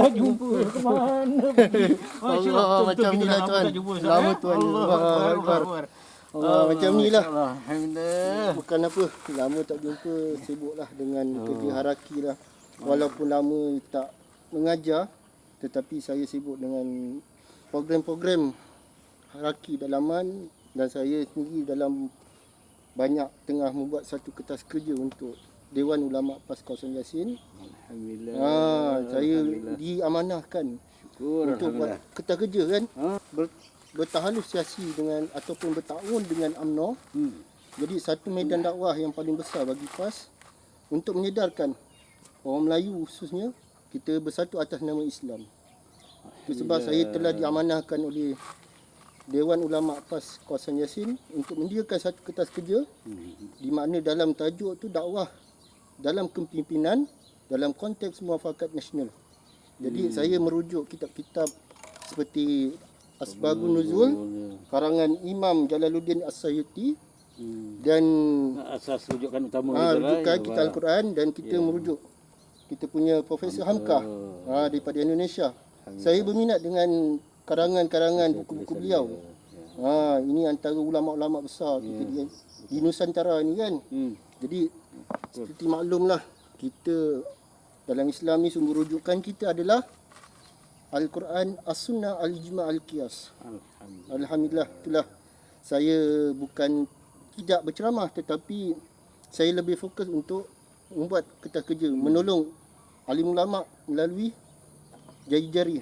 tak jumpa. Ke mana pergi? Allah, macam ni lah tuan. Lama tuan. Allah, macam ni lah. Alhamdulillah. Bukan apa, lama tak jumpa, sibuklah dengan kerja haraki lah. Walaupun lama tak mengajar, tetapi saya sibuk dengan program-program haraki dalaman dan saya sendiri dalam banyak tengah membuat satu kertas kerja untuk Dewan Ulama PAS Kawasan Yasin. Alhamdulillah. Saya diamanahkan untuk buat kertas kerja kan. Bertahalusiasi dengan ataupun bertaun dengan UMNO. Jadi satu medan dakwah yang paling besar bagi PAS untuk menyedarkan orang Melayu khususnya kita bersatu atas nama Islam. Itu sebab saya telah diamanahkan oleh Dewan Ulama PAS Kawasan Yasin untuk mendirikan satu kertas kerja di mana dalam tajuk tu dakwah dalam kepimpinan dalam konteks muafakat nasional. Jadi saya merujuk kitab-kitab seperti Asbabun Nuzul karangan Imam Jalaluddin As-Sayuti dan Asas rujukan utama rujukan kita Al-Quran dan kita merujuk kita punya Profesor Hamkah daripada Indonesia. Saya berminat dengan karangan-karangan buku-buku beliau. Ini antara ulama-ulama besar kita di Nusantara ni kan. Jadi seperti maklumlah kita dalam Islam ni sumber rujukan kita adalah Al-Quran, As-Sunnah, Al-Ijma', Al-Qiyas. Alhamdulillah, itulah saya bukan tidak berceramah tetapi saya lebih fokus untuk membuat kertas kerja, menolong alim ulama melalui jari-jari.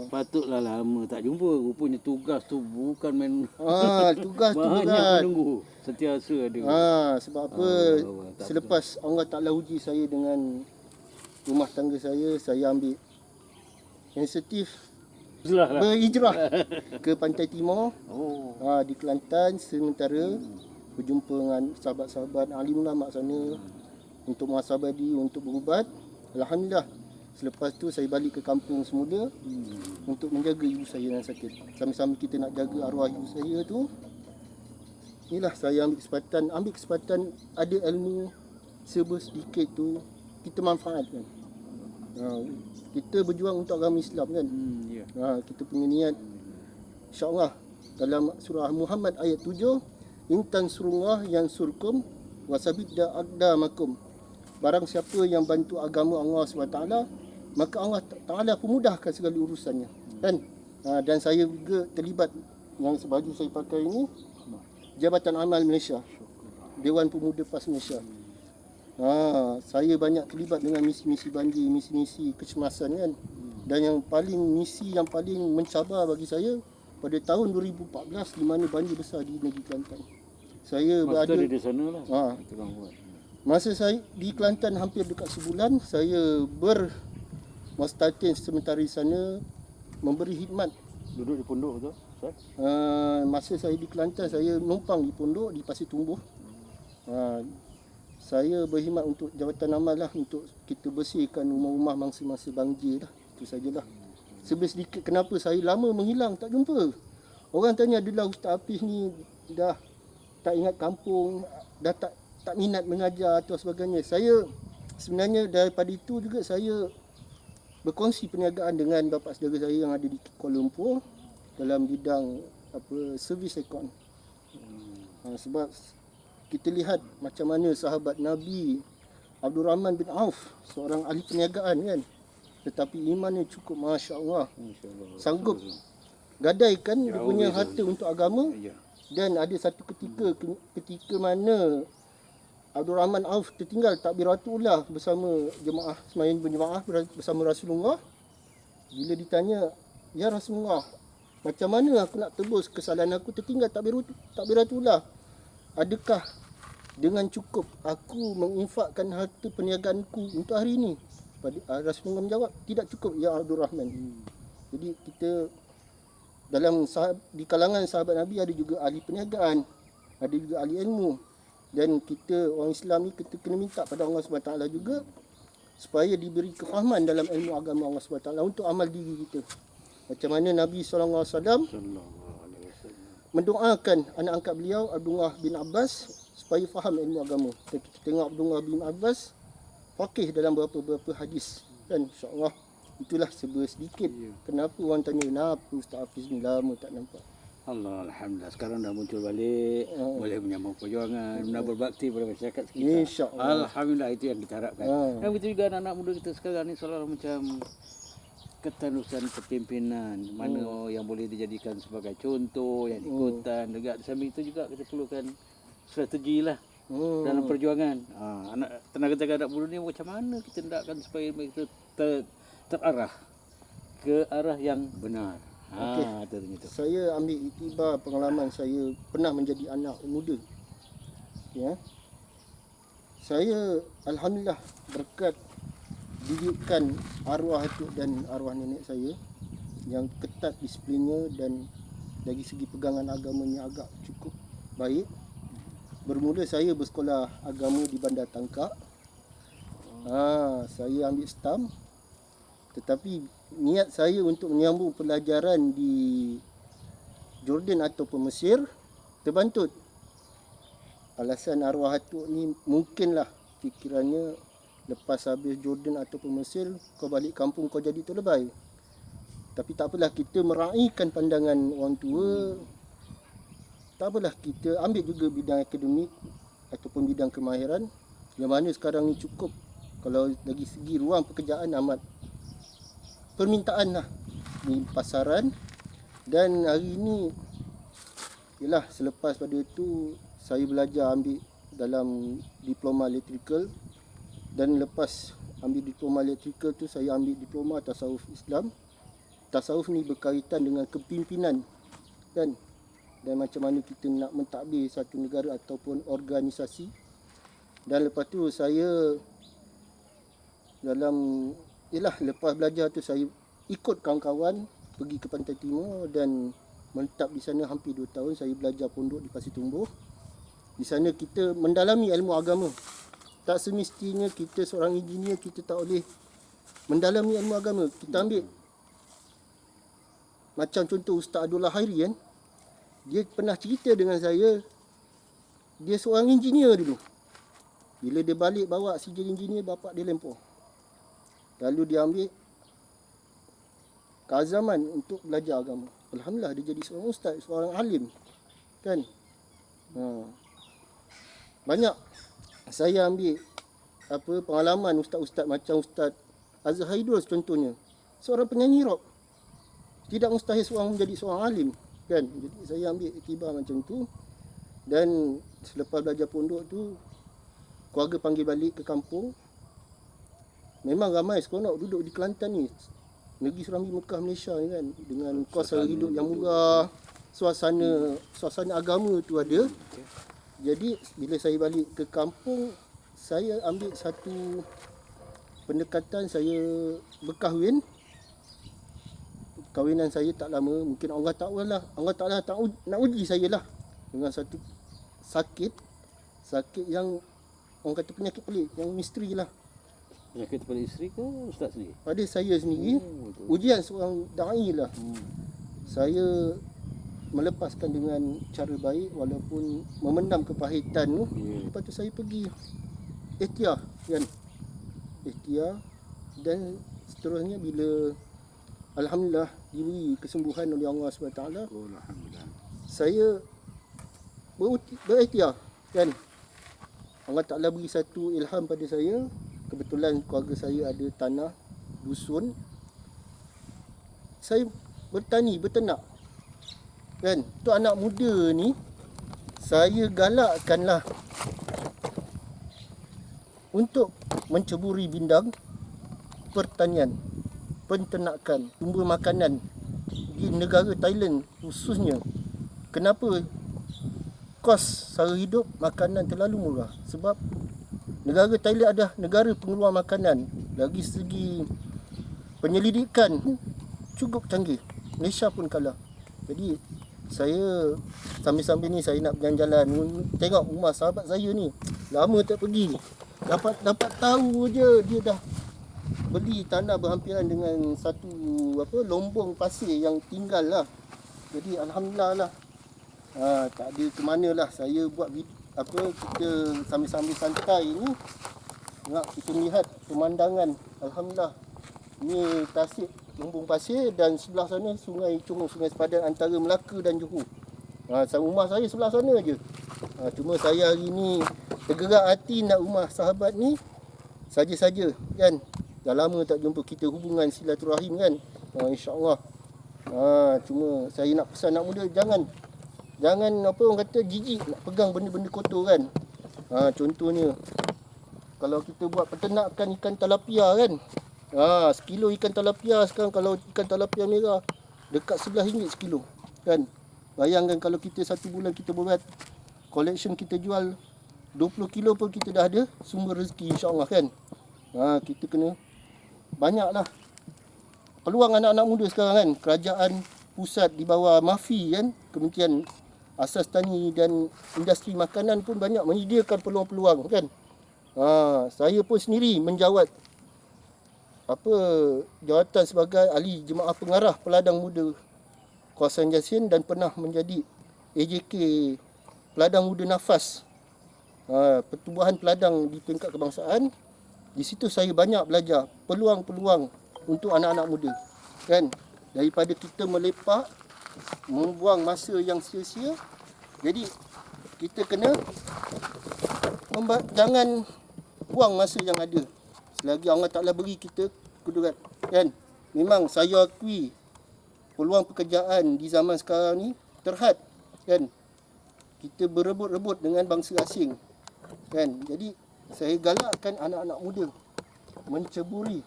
Patutlah lama tak jumpa. Rupanya tugas tu bukan main. Tugas tu banyak berat. menunggu. Sentiasa ada. Sebab apa? Selepas Allah Ta'ala uji saya dengan rumah tangga saya ambil inisiatif berhijrah ke Pantai Timur di Kelantan sementara berjumpa dengan sahabat-sahabat alim ulama sana untuk muhasabah untuk berubat. Alhamdulillah. Selepas tu saya balik ke kampung semula untuk menjaga ibu saya yang sakit. Sama-sama kita nak jaga arwah ibu saya tu. Inilah saya ambil kesempatan ada ilmu serba sedikit tu kita manfaatkan. Kita berjuang untuk agama Islam kan. Kita punya niat insya-Allah dalam surah Muhammad ayat 7 intan surullah yansurkum wasabidda aqdamakum. Barang siapa yang bantu agama Allah SWT, maka Allah Ta'ala pemudahkan segala urusannya. Kan? Dan saya juga terlibat yang sebaju saya pakai ini Jabatan Amal Malaysia, Dewan Pemuda PAS Malaysia. Saya banyak terlibat dengan misi-misi banjir, misi-misi kecemasan kan. Dan misi yang paling mencabar bagi saya pada tahun 2014 di mana banjir besar di negeri Kelantan. Saya berada di sana lah. Masa saya di Kelantan hampir dekat sebulan, saya bermustatin sementara di sana memberi khidmat. Duduk di pondok tu? Masa saya di Kelantan, saya numpang di pondok di Pasir Tumbuh. Saya berkhidmat untuk Jabatan Amal lah untuk kita bersihkan rumah-rumah mangsa-mangsa banjir lah. Itu sajalah. Sedikit kenapa saya lama menghilang tak jumpa. Orang tanya adalah Ustaz Hafiz ni dah tak ingat kampung, dah tak minat mengajar atau sebagainya. Saya sebenarnya daripada itu juga saya berkongsi perniagaan dengan bapa saudara saya yang ada di Kuala Lumpur dalam bidang servis aircon. Sebab kita lihat macam mana sahabat Nabi Abdul Rahman bin Auf, seorang ahli perniagaan kan, tetapi imannya cukup masya-Allah. Sanggup gadaikan dia punya harta untuk agama. Dan ada satu ketika mana Abdul Rahman Auf tertinggal takbiratullah bersama jemaah sembahyang berjemaah bersama Rasulullah. Bila ditanya, "Ya Rasulullah, macam mana aku nak tebus kesalahan aku tertinggal takbiratullah? Adakah dengan cukup aku menginfakkan harta perniagaanku untuk hari ini?" Rasulullah menjawab, "Tidak cukup ya Abdul Rahman." Jadi kita di kalangan sahabat Nabi ada juga ahli perniagaan, ada juga ahli ilmu. Dan kita orang Islam ni kita kena minta pada Allah SWT juga supaya diberi kefahaman dalam ilmu agama Allah SWT untuk amal diri kita. Macam mana Nabi SAW mendoakan anak angkat beliau Abdullah bin Abbas supaya faham ilmu agama. Kita tengok Abdullah bin Abbas faqih dalam beberapa hadis kan, insya-Allah. Itulah serba sedikit. Ya. Kenapa orang tanya, kenapa Ustaz Hafiz ni lama tak nampak? Allah, Alhamdulillah. Sekarang dah muncul balik. Boleh menyambung perjuangan. Nak berbakti pada masyarakat sekitar. InsyaAllah. Alhamdulillah, itu yang kita harapkan. Dan begitu juga anak-anak muda kita sekarang ni seolah macam ketanusan kepimpinan. Mana yang boleh dijadikan sebagai contoh, yang ikutan. Juga di samping itu juga kita perlukan strategi lah. Dalam perjuangan. Tenaga anak muda ni macam mana kita hendakkan supaya mereka terarah ke arah yang benar. Itu. Saya ambil iktibar pengalaman saya pernah menjadi anak muda. Ya. Saya alhamdulillah berkat didikan arwah atuk dan arwah nenek saya yang ketat disiplinnya dan dari segi pegangan agamanya agak cukup baik. Bermula saya bersekolah agama di Bandar Tangkak. Saya ambil STAM. Tetapi niat saya untuk menyambung pelajaran di Jordan ataupun Mesir terbantut. Alasan arwah atuk ni mungkinlah fikirannya lepas habis Jordan ataupun Mesir kau balik kampung kau jadi terlebay. Tapi tak apalah, kita meraihkan pandangan orang tua. Tak apalah, kita ambil juga bidang akademik ataupun bidang kemahiran yang mana sekarang ni cukup. Kalau dari segi ruang pekerjaan amat permintaan lah di pasaran. Dan hari ini ialah selepas pada itu saya belajar ambil dalam diploma electrical, dan lepas ambil diploma electrical tu saya ambil diploma tasawuf Islam. Tasawuf ni berkaitan dengan kepimpinan dan macam mana kita nak mentadbir satu negara ataupun organisasi. Dan lepas tu saya lepas belajar tu saya ikut kawan-kawan pergi ke Pantai Timur dan menetap di sana hampir 2 tahun. Saya belajar pondok di Pasir Tumbuh. Di sana kita mendalami ilmu agama. Tak semestinya kita seorang engineer kita tak boleh mendalami ilmu agama. Kita ambil macam contoh Ustaz Abdullah Khairi kan. Dia pernah cerita dengan saya, dia seorang engineer dulu. Bila dia balik bawa sijil engineer, bapak dia lempar. Lalu dia ambil keazaman untuk belajar agama. Alhamdulillah dia jadi seorang ustaz, seorang alim. Kan? Banyak saya ambil pengalaman ustaz-ustaz macam Ustaz Azhar Haidul contohnya. Seorang penyanyi rock. Tidak mustahil seorang menjadi seorang alim. Kan? Jadi saya ambil iktibar macam tu. Dan selepas belajar pondok tu, keluarga panggil balik ke kampung. Memang ramai seronok duduk di Kelantan ni. Negeri Serambi Mekah Malaysia ni kan. Dengan kos hidup yang murah. Suasana agama tu ada. Jadi bila saya balik ke kampung, saya ambil satu pendekatan, saya berkahwin. Kahwinan saya tak lama, mungkin Allah Ta'ala nak uji saya lah dengan satu sakit yang orang kata penyakit pelik, yang misteri lah. Penyakit pada isteri ke ustaz sendiri? Pada saya sendiri, ujian seorang da'i lah. Saya melepaskan dengan cara baik walaupun memendam kepahitan tu. Lepas tu saya pergi ikhtiar kan. Ikhtiar dan seterusnya bila alhamdulillah diberi kesembuhan oleh Allah SWT. Alhamdulillah. Saya berikhtiar kan. Allah Ta'ala beri satu ilham pada saya. Kebetulan keluarga saya ada tanah dusun. Saya bertani, berternak. Kan, untuk anak muda ni saya galakkanlah untuk menceburi bidang pertanian, penternakan, tumbuh makanan di negara Thailand khususnya. Kenapa? Kos sara hidup makanan terlalu murah. Sebab negara Thailand adalah negara pengeluar makanan. Dari segi penyelidikan cukup canggih. Malaysia pun kalah. Jadi saya sambil-sambil ni saya nak berjalan-jalan tengok rumah sahabat saya ni. Lama tak pergi. Dapat tahu je dia dah beli tanah berhampiran dengan satu lombong pasir yang tinggal lah. Jadi alhamdulillah lah. Tak ada ke mana lah saya buat kita sambil-sambil santai ni. Nak kita lihat pemandangan. Alhamdulillah Ni tasik lumbung pasir dan sebelah sana Sungai Chongong, Sungai Sepadan antara Melaka dan Johor. Rumah saya sebelah sana je. Cuma saya hari ni tergerak hati nak rumah sahabat ni saja-saja kan. Dah lama tak jumpa, kita hubungan silaturahim kan. InsyaAllah. Cuma saya nak pesan anak muda, jangan apa orang kata jijik nak pegang benda-benda kotor kan. Contohnya kalau kita buat peternakan ikan talapia kan. Sekilo ikan talapia sekarang, kalau ikan talapia merah dekat RM11 sekilo kan. Bayangkan kalau kita satu bulan kita buat collection, kita jual 20 kilo pun kita dah ada sumber rezeki insyaAllah kan. Kita kena banyaklah peluang anak-anak muda sekarang kan. Kerajaan pusat di bawah MAFI kan, Kementerian Asas Tani dan Industri Makanan pun banyak menyediakan peluang-peluang kan. Saya pun sendiri menjawat jawatan sebagai ahli jemaah pengarah peladang muda kawasan Jasin dan pernah menjadi AJK peladang muda nafas, pertubuhan peladang di tingkat kebangsaan. Di situ saya banyak belajar peluang-peluang untuk anak-anak muda kan. Daripada kita melepak, membuang masa yang sia-sia, jadi kita kena jangan buang masa yang ada selagi Allah Ta'ala beri kita kudurat kan. Memang saya akui peluang pekerjaan di zaman sekarang ni terhad kan. Kita berebut-rebut dengan bangsa asing kan. Jadi saya galakkan anak-anak muda menceburi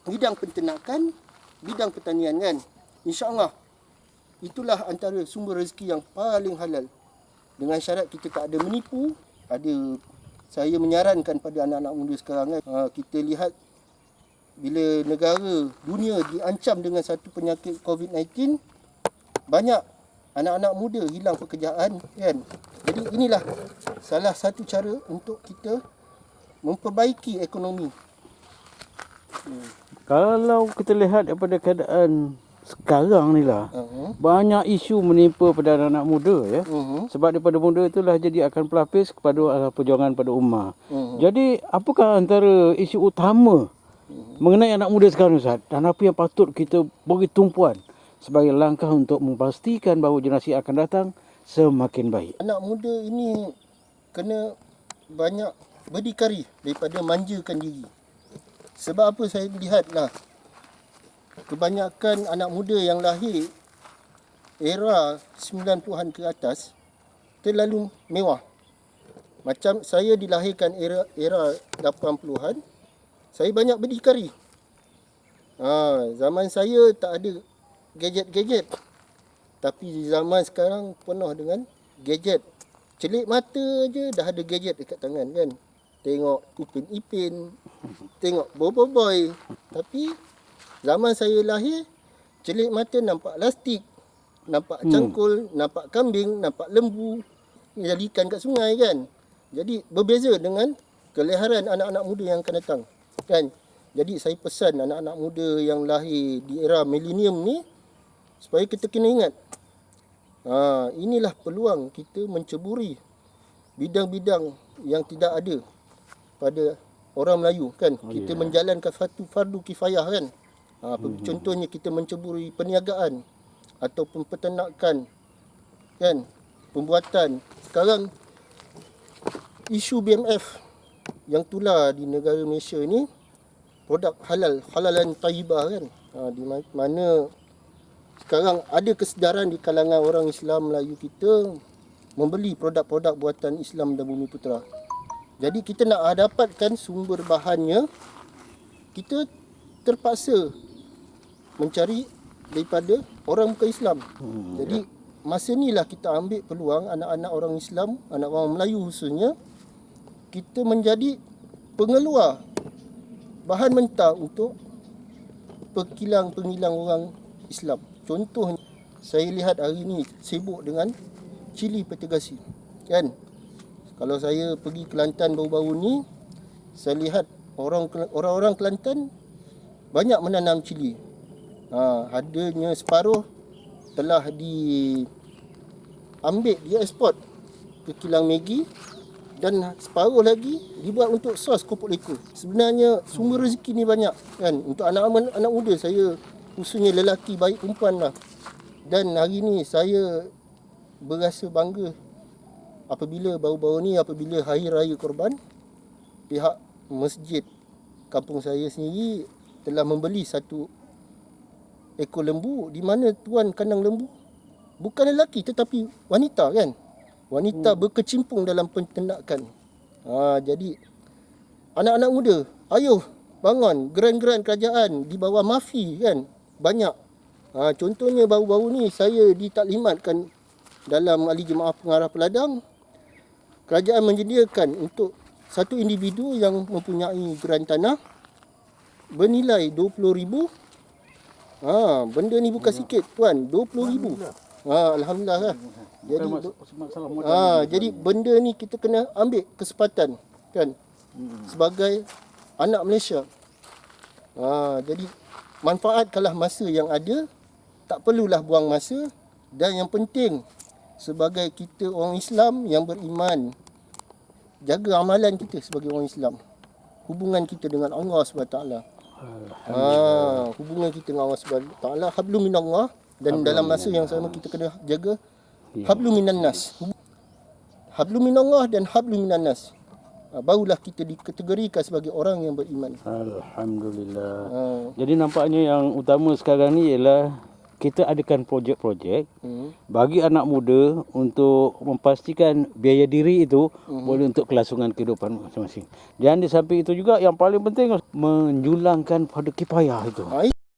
bidang peternakan, bidang pertanian kan. InsyaAllah itulah antara sumber rezeki yang paling halal. Dengan syarat kita tak ada menipu. Saya menyarankan pada anak-anak muda sekarang kan, kita lihat bila negara dunia diancam dengan satu penyakit COVID-19, banyak anak-anak muda hilang pekerjaan kan. Jadi inilah salah satu cara untuk kita memperbaiki ekonomi. Kalau kita lihat daripada keadaan sekarang ni lah, banyak isu menimpa pada anak-anak muda ya. Sebab daripada muda itulah jadi akan pelapis kepada perjuangan pada ummah. Jadi apakah antara isu utama mengenai anak muda sekarang Ustaz, dan apa yang patut kita beri tumpuan sebagai langkah untuk memastikan bahawa generasi akan datang semakin baik? Anak muda ini kena banyak berdikari daripada manjakan diri. Sebab apa saya lihatlah, kebanyakan anak muda yang lahir era 90-an ke atas terlalu mewah. Macam saya dilahirkan era 80-an, saya banyak berdikari. Zaman saya tak ada gadget-gadget. Tapi zaman sekarang penuh dengan gadget. Celik mata je dah ada gadget dekat tangan kan. Tengok Upin Ipin, tengok Bobo Boy. Tapi zaman saya lahir, celik mata nampak lastik, nampak cangkul, nampak kambing, nampak lembu jadikan kat sungai kan. Jadi berbeza dengan keliharan anak-anak muda yang akan datang kan. Jadi saya pesan anak-anak muda yang lahir di era milenium ni supaya kita kena ingat, inilah peluang kita menceburi bidang-bidang yang tidak ada pada orang Melayu kan. Kita menjalankan satu fardu kifayah kan. Contohnya kita menceburi perniagaan ataupun peternakan kan, pembuatan. Sekarang isu BMF yang tular di negara Malaysia ni, produk halalan tayyibah kan. Di mana sekarang ada kesedaran di kalangan orang Islam Melayu kita membeli produk-produk buatan Islam dan Bumi Putera. Jadi kita nak dapatkan sumber bahannya, kita terpaksa mencari daripada orang bukan Islam. Jadi masa inilah kita ambil peluang anak-anak orang Islam, anak orang Melayu khususnya, kita menjadi pengeluar bahan mentah untuk pengilang orang Islam. Contohnya, saya lihat hari ini sibuk dengan cili petegasi kan. Kalau saya pergi Kelantan baru-baru ni, saya lihat orang-orang Kelantan banyak menanam cili. Hadanya separuh telah diambil, dia ekspor ke kilang Maggi dan separuh lagi dibuat untuk sos kopok leko. Sebenarnya sumber rezeki ni banyak kan untuk anak muda saya, khususnya lelaki baik perempuan lah. Dan hari ni saya berasa bangga apabila apabila hari raya Korban, pihak masjid kampung saya sendiri telah membeli 1 ekor lembu, di mana tuan kandang lembu bukan lelaki tetapi wanita kan. Wanita berkecimpung dalam penternakan. Jadi anak-anak muda, ayo bangun, geran-geran kerajaan di bawah MAFI kan banyak. Contohnya baru-baru ni saya ditaklimatkan dalam ahli jemaah pengarah peladang, kerajaan menyediakan untuk satu individu yang mempunyai geran tanah bernilai 20,000. Benda ni bukan sikit tuan, 20,000. Alhamdulillah lah. Jadi benda ni kita kena ambil kesempatan kan sebagai anak Malaysia. Jadi manfaatkanlah masa yang ada, tak perlulah buang masa, dan yang penting sebagai kita orang Islam yang beriman, jaga amalan kita sebagai orang Islam. Hubungan kita dengan Allah SWT. Hubungan kita dengan Allah SWT, hablum minallah, dan dalam masa yang sama kita kena jaga hablum minan nas. Hablum minallah dan hablum minan nas. Barulah kita dikategorikan sebagai orang yang beriman. Alhamdulillah. Jadi nampaknya yang utama sekarang ni ialah kita adakan projek-projek bagi anak muda untuk memastikan biaya diri itu boleh untuk kelangsungan kehidupan masing-masing. Dan di samping itu juga yang paling penting menjulangkan fardu kifayah itu.